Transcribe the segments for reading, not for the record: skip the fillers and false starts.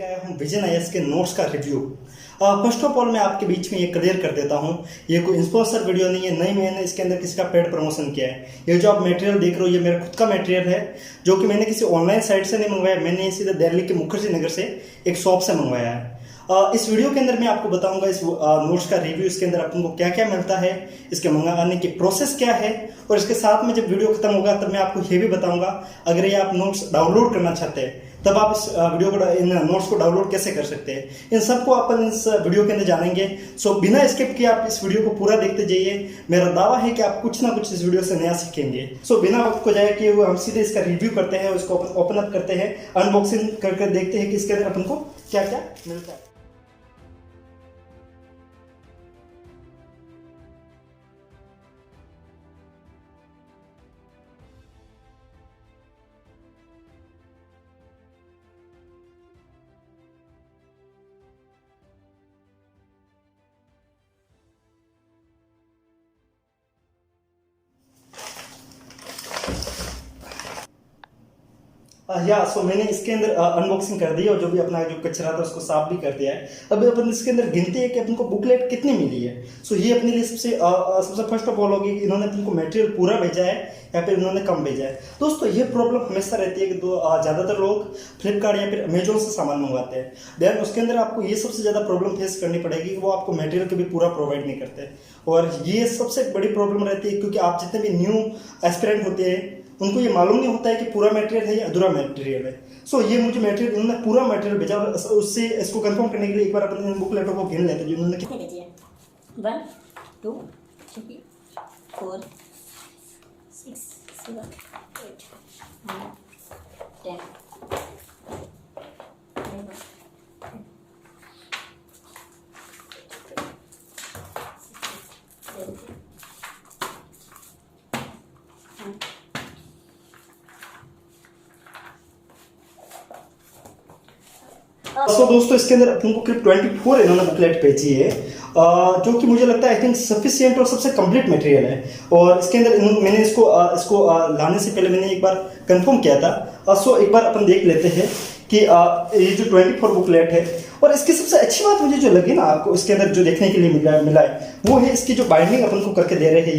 लेकर आया हूँ विजन आईएएस के नोट्स का रिव्यू। फर्स्ट ऑफ ऑल मैं आपके बीच में ये क्लियर कर देता हूँ, ये कोई स्पॉन्सर वीडियो नहीं है, नहीं मैंने इसके अंदर किसी का पेड प्रमोशन किया है। ये जो आप मटेरियल देख रहे हो ये मेरा खुद का मटेरियल है, जो कि मैंने किसी ऑनलाइन साइट से नहीं मंगवाया, मैंने सीधा दिल्ली के मुखर्जी नगर से एक शॉप से मंगवाया है। इस वीडियो के अंदर मैं आपको बताऊंगा इस नोट्स का रिव्यू, इसके अंदर अपन को क्या क्या मिलता है, इसके मंगाने की प्रोसेस क्या है, और इसके साथ में जब वीडियो खत्म होगा तब मैं आपको ये भी बताऊंगा अगर ये आप नोट्स डाउनलोड करना चाहते हैं तब आप इस वीडियो को इन नोट्स को डाउनलोड कैसे कर सकते हैं। इन सबको अपन इस वीडियो के अंदर जानेंगे। सो बिना स्किप किए आप इस वीडियो को पूरा देखते जाइए। मेरा दावा है कि आप कुछ ना कुछ इस वीडियो से नया सीखेंगे। सो बिना वक्त को जाए कि हम सीधे इसका रिव्यू करते हैं, उसको ओपन अप करते हैं, अनबॉक्सिंग करके देखते हैं कि इसके अंदर अपन को क्या क्या मिलता है। सो मैंने इसके अंदर अनबॉक्सिंग कर दी और जो भी अपना जो कचरा था उसको साफ भी कर दिया है। अब अपन इसके अंदर गिनते हैं कि अपन को बुकलेट कितनी मिली है। सो ये अपने लिए सबसे फर्स्ट ऑफ ऑल होगी कि इन्होंने अपन को मटेरियल पूरा भेजा है या फिर इन्होंने कम भेजा है। दोस्तों ये प्रॉब्लम हमेशा रहती है कि ज़्यादातर लोग फ्लिपकार्ट या फिर अमेजोन से सामान मंगवाते हैं, देन उसके अंदर आपको ये सबसे ज़्यादा प्रॉब्लम फेस करनी पड़ेगी कि वो आपको मटेरियल कभी पूरा प्रोवाइड नहीं करते। और ये सबसे बड़ी प्रॉब्लम रहती है क्योंकि आप जितने भी न्यू एस्पिरेंट होते हैं उनको ये मालूम नहीं होता है कि पूरा मटेरियल है या अधूरा मटेरियल है। सो ये मुझे मटेरियल इन्होंने पूरा मटेरियल भेजा और उससे इसको कंफर्म करने के लिए एक बार अपन इन बुकलेटों को गिन लेते हैं जो इन्होंने कितने भेजी है। 1 2 3 4 6 7 8 9 10 सो दोस्तों इसके अंदर अपन को करीब 24 इन्होंने बुकलेट भेजी है, जो कि मुझे लगता है आई थिंक सफिशिएंट और सबसे कंप्लीट मटेरियल है। और इसके अंदर मैंने इसको लाने से पहले मैंने एक बार कंफर्म किया था। सो एक बार अपन देख लेते हैं कि ये जो 24 बुकलेट है। और इसकी सबसे अच्छी बात मुझे जो लगी ना आपको इसके अंदर जो देखने के लिए मिला है वो है इसकी जो बाइंडिंग अपन को करके दे रहे हैं।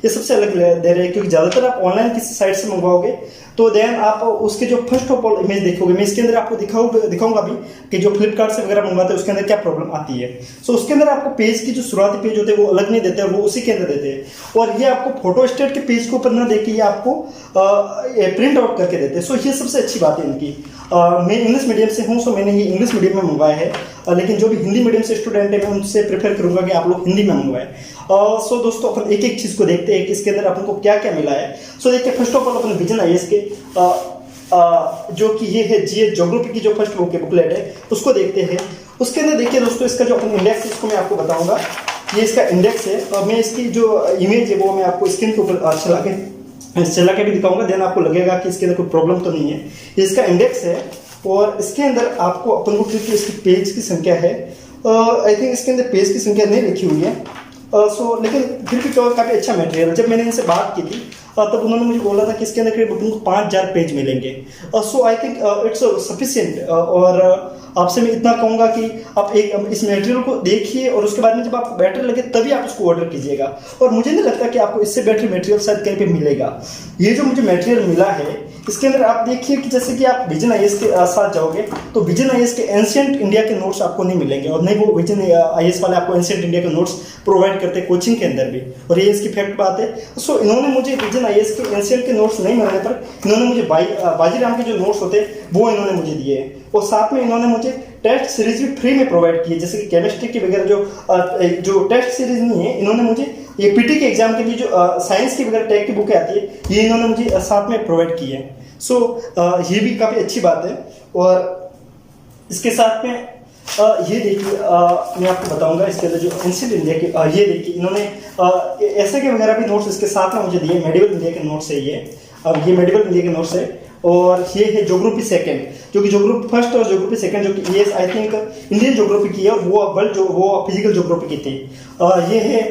ये सबसे अलग दे रहे हैं क्योंकि ज़्यादातर आप ऑनलाइन किसी साइट से मंगवाओगे तो देन आप उसके जो फर्स्ट ऑफ ऑल इमेज देखोगे, मैं इसके अंदर आपको दिखाऊंगा भी कि जो फ्लिपकार्ट से वगैरह मंगवाते हैं उसके अंदर क्या प्रॉब्लम आती है। सो उसके अंदर आपको पेज की जो शुरुआती पेज होते हैं वो अलग नहीं देते हैं, वो उसी के अंदर देते हैं। और ये आपको फोटो स्टेट के पेज के ऊपर ना देके ये आपको प्रिंट आउट करके देते हैं। सो ये सबसे अच्छी बात है इनकी। मैं इंग्लिश मीडियम से हूँ, सो मैंने ये इंग्लिश मीडियम में मंगवाया है, लेकिन जो भी हिंदी मीडियम से स्टूडेंट है मैं उनसे प्रेफर करूंगा कि आप लोग हिंदी में मंगवाएं। सो दोस्तों अपन एक एक चीज़ को देखते हैं कि इसके अंदर अपन को क्या क्या मिला है। सो देखिए first of all upon vision IAS के जो कि ये है ज्योग्राफी की जो फर्स्ट बुकलेट है उसको देखते हैं। उसके अंदर देखिए दोस्तों इसका जो अपन इंडेक्स है इसको मैं आपको बताऊंगा। ये इसका इंडेक्स है और मैं इसकी जो इमेज है वो मैं आपको स्क्रीन के ऊपर चला के भी दिखाऊंगा, देन आपको लगेगा कि इसके अंदर कोई प्रॉब्लम तो नहीं है। ये इसका इंडेक्स है और इसके अंदर आपको अपन को क्योंकि इसकी पेज की संख्या है, आई थिंक इसके अंदर पेज की संख्या नहीं लिखी हुई है। लेकिन फिर भी काफ़ी अच्छा मटेरियल है। जब मैंने इनसे बात की थी तब उन्होंने मुझे बोला था कि इसके अंदर करीब अपन को 5000 पेज मिलेंगे। सो आई थिंक इट्स सफिशिएंट। और आपसे मैं इतना कहूँगा कि आप इस मटेरियल को देखिए और उसके बाद में जब आपको बेटर लगे तभी आप इसको ऑर्डर कीजिएगा। और मुझे नहीं लगता कि आपको इससे बेटर मटेरियल शायद कहीं पे मिलेगा। ये जो मुझे मटेरियल मिला है इसके अंदर आप देखिए कि जैसे कि आप विजन आईएएस के साथ जाओगे तो विजन आईएएस के एंशिएंट इंडिया के नोट्स आपको नहीं मिलेंगे, और नहीं वो विजन आईएएस वाले आपको एंशिएंट इंडिया के नोट्स प्रोवाइड करते हैं कोचिंग के अंदर भी, और ये इसकी फैक्ट बात है। सो इन्होंने मुझे विजन आईएएस के एंशिएंट के नोट्स नहीं मिलने पर इन्होंने मुझे बाजीराम के जो नोट्स होते हैं वो इन्होंने मुझे दिए हैं। और साथ में इन्होंने मुझे टेस्ट सीरीज भी फ्री में प्रोवाइड की है, जैसे कि केमिस्ट्री की वगैरह जो टेस्ट सीरीज नहीं है इन्होंने मुझे ये पीटी के एग्जाम के लिए जो साइंस की वगैरह टैग की बुकें आती है ये इन्होंने मुझे साथ में प्रोवाइड की है। सो ये भी काफ़ी अच्छी बात है। और इसके साथ में ये देखिए मैं आपको बताऊंगा इसके अंदर जो एंशिएंट इंडिया के ये देखिए इन्होंने ऐसे के वगैरह भी नोट्स इसके साथ में मुझे दिए। मेडिवल इंडिया के नोट्स है ये मेडिवल इंडिया के नोट्स है। और ये है ज्योग्राफी सेकंड, जो कि ज्योग्राफी फर्स्ट और ज्योग्राफी सेकंड जो कि ये आई थिंक इंडियन ज्योग्राफी की है और वो वर्ल्ड वो फिजिकल ज्योग्राफी की थी। ये है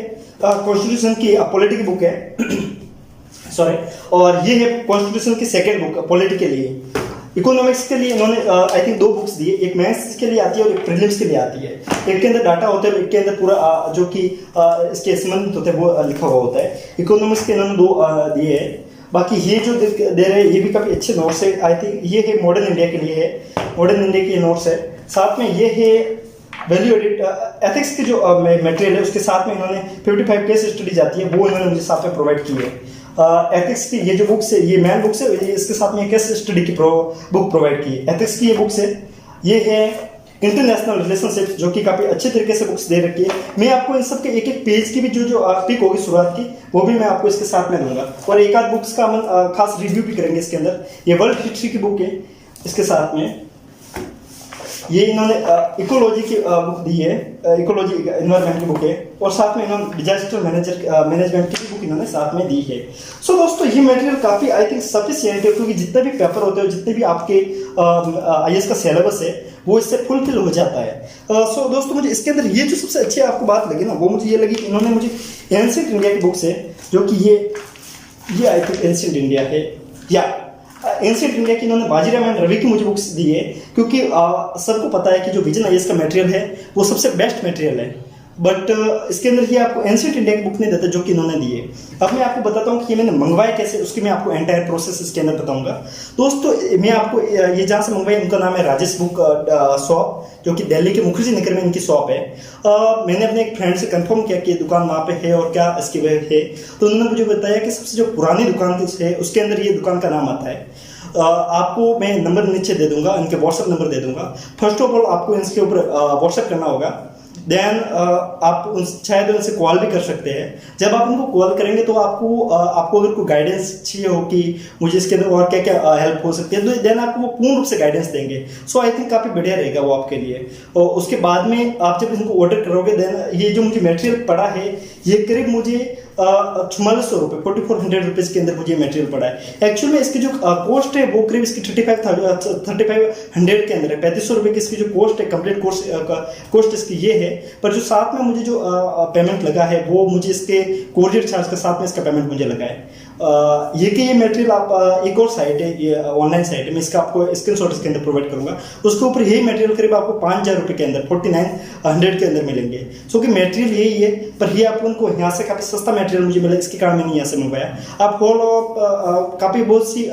कॉन्स्टिट्यूशन की पॉलिटी की बुक है सॉरी। और ये है कॉन्स्टिट्यूशन की सेकंड बुक पॉलिटी के लिए। इकोनॉमिक्स के लिए इन्होंने आई थिंक 2 बुक्स दी है, एक मेंस के लिए आती है और एक प्रीलिम्स के लिए आती है। एक के अंदर डाटा होता है, एक के अंदर पूरा जो कि इसके संबंधित होते हैं वो लिखा हुआ होता है। इकोनॉमिक्स के इन्होंने 2 दिए हैं। बाकी ये जो दे रहे हैं ये भी काफ़ी अच्छे नोट्स है। आई थिंक ये है मॉडर्न इंडिया के लिए है, मॉडर्न इंडिया के नोट्स है। साथ में ये है वैल्यू एडिट एथिक्स की जो मटेरियल है उसके साथ में इन्होंने 55 केस स्टडी जाती है वो इन्होंने मुझे साथ में प्रोवाइड की है। एथिक्स की ये जो बुक्स है ये मेन बुक्स है, इसके साथ में केस स्टडी की बुक प्रोवाइड की है। एथिक्स की ये बुक्स है, ये है इंटरनेशनल रिलेशनशिप जो कि काफ़ी अच्छे तरीके से बुक्स दे रखी है। मैं आपको इन सब के एक एक पेज की भी जो पिक होगी शुरुआत की वो भी मैं आपको इसके साथ में दूंगा, और एक आध बुक्स का हम खास रिव्यू भी करेंगे इसके अंदर। ये वर्ल्ड हिस्ट्री की बुक है, इसके साथ में ये इन्होंने इकोलॉजी की बुक दी है, इकोलॉजी एनवायरनमेंट की बुक है, और साथ में इन्होंने डिजास्टर मैनेजमेंट की बुक इन्होंने साथ में दी है। सो दोस्तों ये मटेरियल काफ़ी आई थिंक सफिशिएंट है, क्योंकि जितने भी पेपर होते हैं जितने भी आपके IAS का सिलेबस है वो इससे फुलफिल हो जाता है। सो दोस्तों मुझे इसके अंदर ये जो सबसे अच्छी आपको बात लगी ना वो मुझे ये लगी कि इन्होंने मुझे एंशिएंट इंडिया की बुक्स है, जो कि ये आई थिंक एंशिएंट इंडिया है या एंशिएंट इंडिया की इन्होंने बाजीराव एंड रवि की मुझे बुक्स दी है, क्योंकि सबको पता है कि जो विजन IAS का मटेरियल है वो सबसे बेस्ट मटेरियल है। बट इसके अंदर ये आपको एंशिएंट इंडिया की बुक नहीं देता जो कि इन्होंने दी है। अब मैं आपको बताता हूँ कि ये मैंने मंगवाया कैसे, उसकी मैं आपको एंटायर प्रोसेस इसके अंदर बताऊंगा। दोस्तों मैं आपको ये जहाँ से मंगवाई उनका नाम है राजेश बुक शॉप, जो कि दिल्ली के मुखर्जी नगर में इनकी शॉप है। मैंने अपने एक फ्रेंड से कंफर्म किया कि दुकान वहाँ पे है और क्या इसकी वजह है, तो उन्होंने मुझे बताया कि सबसे जो पुरानी दुकान है उसके अंदर ये दुकान का नाम आता है। आपको मैं नंबर नीचे दे दूंगा, इनके व्हाट्सएप नंबर दे दूंगा। फर्स्ट ऑफ ऑल आपको इसके ऊपर व्हाट्सएप करना होगा, देन आप शायद उनसे कॉल भी कर सकते हैं। जब आप उनको कॉल करेंगे तो आपको अगर कोई गाइडेंस चाहिए हो कि मुझे इसके अंदर और क्या क्या हेल्प हो सकती है, तो देन आपको वो पूर्ण रूप से गाइडेंस देंगे। सो आई थिंक काफ़ी बढ़िया रहेगा वो आपके लिए। और उसके बाद में आप जब इनको ऑर्डर करोगे देन ये जो मुझे मटेरियल पड़ा है ये करीब मुझे 4400 रुपये 4400 रुपीज़ के अंदर मुझे मटेरियल पड़ा है। एक्चुअली में इसकी जो कॉस्ट है वो करीब इसकी 3500 के अंदर है। 3500 रुपये की इसकी जो कॉस्ट है कंप्लीट कॉस्ट इसकी ये है। पर जो साथ में मुझे जो पेमेंट लगा है वो मुझे इसके कोरियर चार्ज के साथ में इसका पेमेंट मुझे लगा है। ये मटेरियल आप एक और साइट है, ये ऑनलाइन साइट है, मैं इसका आपको स्क्रीनशॉट इसके अंदर प्रोवाइड करूंगा। उसके ऊपर यही मटेरियल करीब आपको 5000 रुपये के अंदर 4900 के अंदर मिलेंगे। सो कि मटेरियल यही है, पर ये आपको उनको यहाँ से काफ़ी सस्ता मटेरियल मुझे मिला, इसके कारण मैंने यहाँ से मंगवाया। आप काफ़ी बहुत सी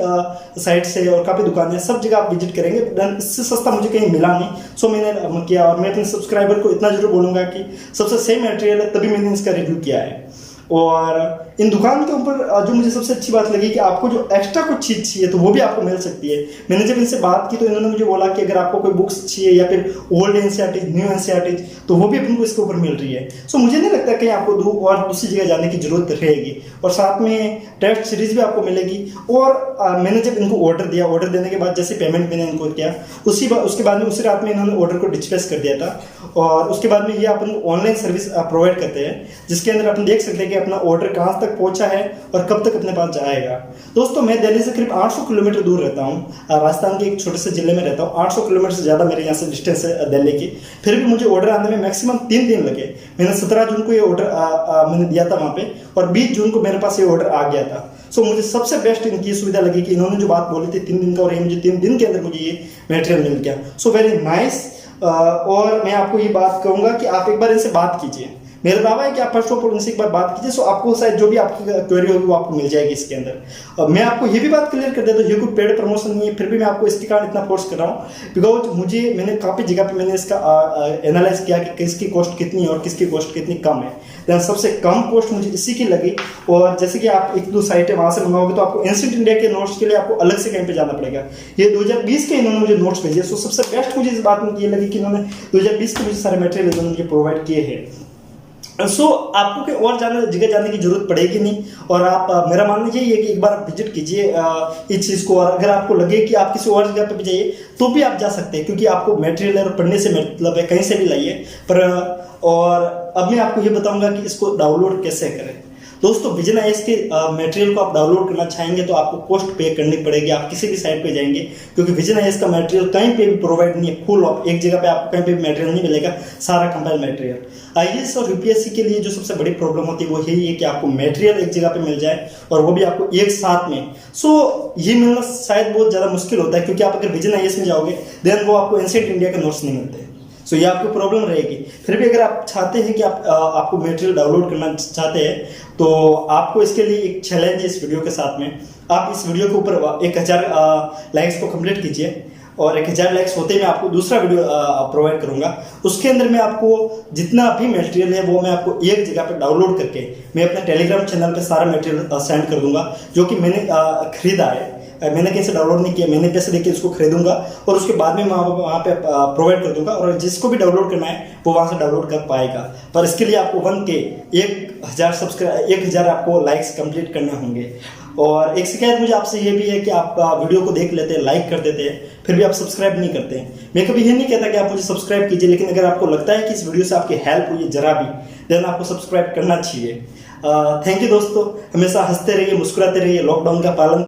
साइट्स है और काफ़ी दुकानें सब जगह आप विजिट करेंगे, इससे सस्ता मुझे कहीं मिला नहीं। सो मैंने किया, और मैं अपने सब्सक्राइबर को इतना जरूर बोलूँगा कि सबसे सेम मटेरियल है, तभी मैंने इसका रिव्यू किया है। और इन दुकान के ऊपर जो मुझे सबसे अच्छी बात लगी कि आपको जो एक्स्ट्रा कुछ चीज़ चाहिए तो वो भी आपको मिल सकती है। मैंने जब इनसे बात की तो इन्होंने मुझे बोला कि अगर आपको कोई बुक्स चाहिए या फिर ओल्ड एनसीईआरटी न्यू एनसीईआरटी तो वो भी अपने इसके ऊपर मिल रही है। सो मुझे नहीं लगता कि आपको दूसरी जगह जाने की जरूरत रहेगी। और साथ में टेस्ट सीरीज भी आपको मिलेगी। और मैंने जब इनको ऑर्डर दिया, ऑर्डर देने के बाद जैसे पेमेंट मैंने इनको किया उसके बाद में उसी रात में इन्होंने ऑर्डर को डिस्पैच कर दिया था। और उसके बाद में ये अपन ऑनलाइन सर्विस प्रोवाइड करते हैं, जिसके अंदर अपन देख सकते हैं कि अपना ऑर्डर कहाँ तक पहुँचा है और कब तक अपने पास जाएगा। दोस्तों मैं दिल्ली से करीब 800 किलोमीटर दूर रहता हूँ, राजस्थान के एक छोटे से जिले में रहता हूँ। 800 किलोमीटर से ज़्यादा मेरे यहाँ से डिस्टेंस है दिल्ली की, फिर भी मुझे ऑर्डर आने में मैक्सिमम 3 दिन लगे। मैंने 17 जून को ये ऑर्डर मैंने दिया था वहाँ पे, और 20 जून को मेरे पास ये ऑर्डर आ गया था। सो मुझे सबसे बेस्ट इनकी सुविधा लगी कि इन्होंने जो बात बोली थी 3 दिन का, और ये मुझे 3 दिन के अंदर मुझे ये मटेरियल मिल गया। So very nice. और मैं आपको ये बात कहूँगा कि आप एक बार इनसे बात कीजिए। मेरा दावा है कि आप फर्स्ट ऑफ ऑल उनसे एक बार बात कीजिए, सो आपको शायद जो भी आपकी क्वेरी होगी वो आपको मिल जाएगी इसके अंदर। मैं आपको ये भी बात क्लियर कर देता हूँ, ये कोई पेड प्रमोशन नहीं है, फिर भी मैं आपको इसके कारण इतना फोर्स कर रहा हूँ बिकॉज मैंने काफ़ी जगह पे मैंने इसका एनालाइज किया कि किसकी कॉस्ट कितनी है और किसकी कॉस्ट कितनी कम है। देन सबसे कम कॉस्ट मुझे इसी की लगी। और जैसे कि आप 1-2 साइट है वहाँ से मंगाओगे तो आपको एंशिएंट इंडिया के नोट्स के लिए आपको अलग से कहीं पे जाना पड़ेगा। ये 2020 के इन्होंने मुझे नोट्स भेजे। सो सबसे बेस्ट मुझे इस बात में ये लगी कि इन्होंने 2020 के मुझे सारे मटेरियल इन्होंने मुझे प्रोवाइड किए हैं। सो आपको कोई और जगह जाने की जरूरत पड़ेगी नहीं। और आप मेरा मानना यही है कि एक बार आप विजिट कीजिए इस चीज़ को। और अगर आपको लगे कि आप किसी और जगह पे भी जाइए तो भी आप जा सकते हैं, क्योंकि आपको मटेरियल पढ़ने से मतलब है कहीं से भी लाइए। पर और अब मैं आपको ये बताऊंगा कि इसको डाउनलोड कैसे करें। दोस्तों विजन आईएएस के मटेरियल को आप डाउनलोड करना चाहेंगे तो आपको कॉस्ट पे करनी पड़ेगी। आप किसी भी साइट पे जाएंगे, क्योंकि विजन आईएएस का मटेरियल कहीं पे भी प्रोवाइड नहीं है, फुल एक जगह पे आपको कहीं पे भी मटेरियल नहीं मिलेगा, सारा कंपाइल मटेरियल। आईएएस और यूपीएससी के लिए जो सबसे बड़ी प्रॉब्लम होती है वो यही है कि आपको मटेरियल एक जगह पे मिल जाए और वो भी आपको एक साथ में। सो ये मिलना शायद बहुत ज़्यादा मुश्किल होता है, क्योंकि आप अगर विजन आईएएस में जाओगे देन वो आपको एनसीईआरटी इंडिया के नोट्स नहीं मिलते। सो ये आपको प्रॉब्लम रहेगी। फिर भी अगर आप चाहते हैं कि आपको मटेरियल डाउनलोड करना चाहते हैं तो आपको इसके लिए एक चैलेंज है इस वीडियो के साथ में। आप इस वीडियो के ऊपर 1000 लाइक्स को कंप्लीट कीजिए और 1000 लाइक्स होते ही मैं आपको दूसरा वीडियो प्रोवाइड करूंगा। उसके अंदर मैं आपको जितना भी मटेरियल है वो मैं आपको एक जगह पे डाउनलोड करके मैं अपने टेलीग्राम चैनल पे सारा मटेरियल सेंड कर दूंगा, जो कि मैंने खरीदा है। मैंने कहीं से डाउनलोड नहीं किया, मैंने पैसे देके उसको खरीदूंगा और उसके बाद में वहाँ पे प्रोवाइड कर दूंगा, और जिसको भी डाउनलोड करना है वो वहाँ से डाउनलोड कर पाएगा। पर इसके लिए आपको 1000 आपको लाइक्स कंप्लीट करने होंगे। और एक शिकायत मुझे आपसे ये भी है कि आप वीडियो को देख लेते हैं, लाइक कर देते हैं, फिर भी आप सब्सक्राइब नहीं करते हैं। मैं कभी ये नहीं कहता कि आप मुझे सब्सक्राइब कीजिए, लेकिन अगर आपको लगता है कि इस वीडियो से आपकी हेल्प हुई है जरा भी, देन आपको सब्सक्राइब करना चाहिए। थैंक यू दोस्तों, हमेशा हंसते रहिए, मुस्कुराते रहिए, लॉकडाउन का पालन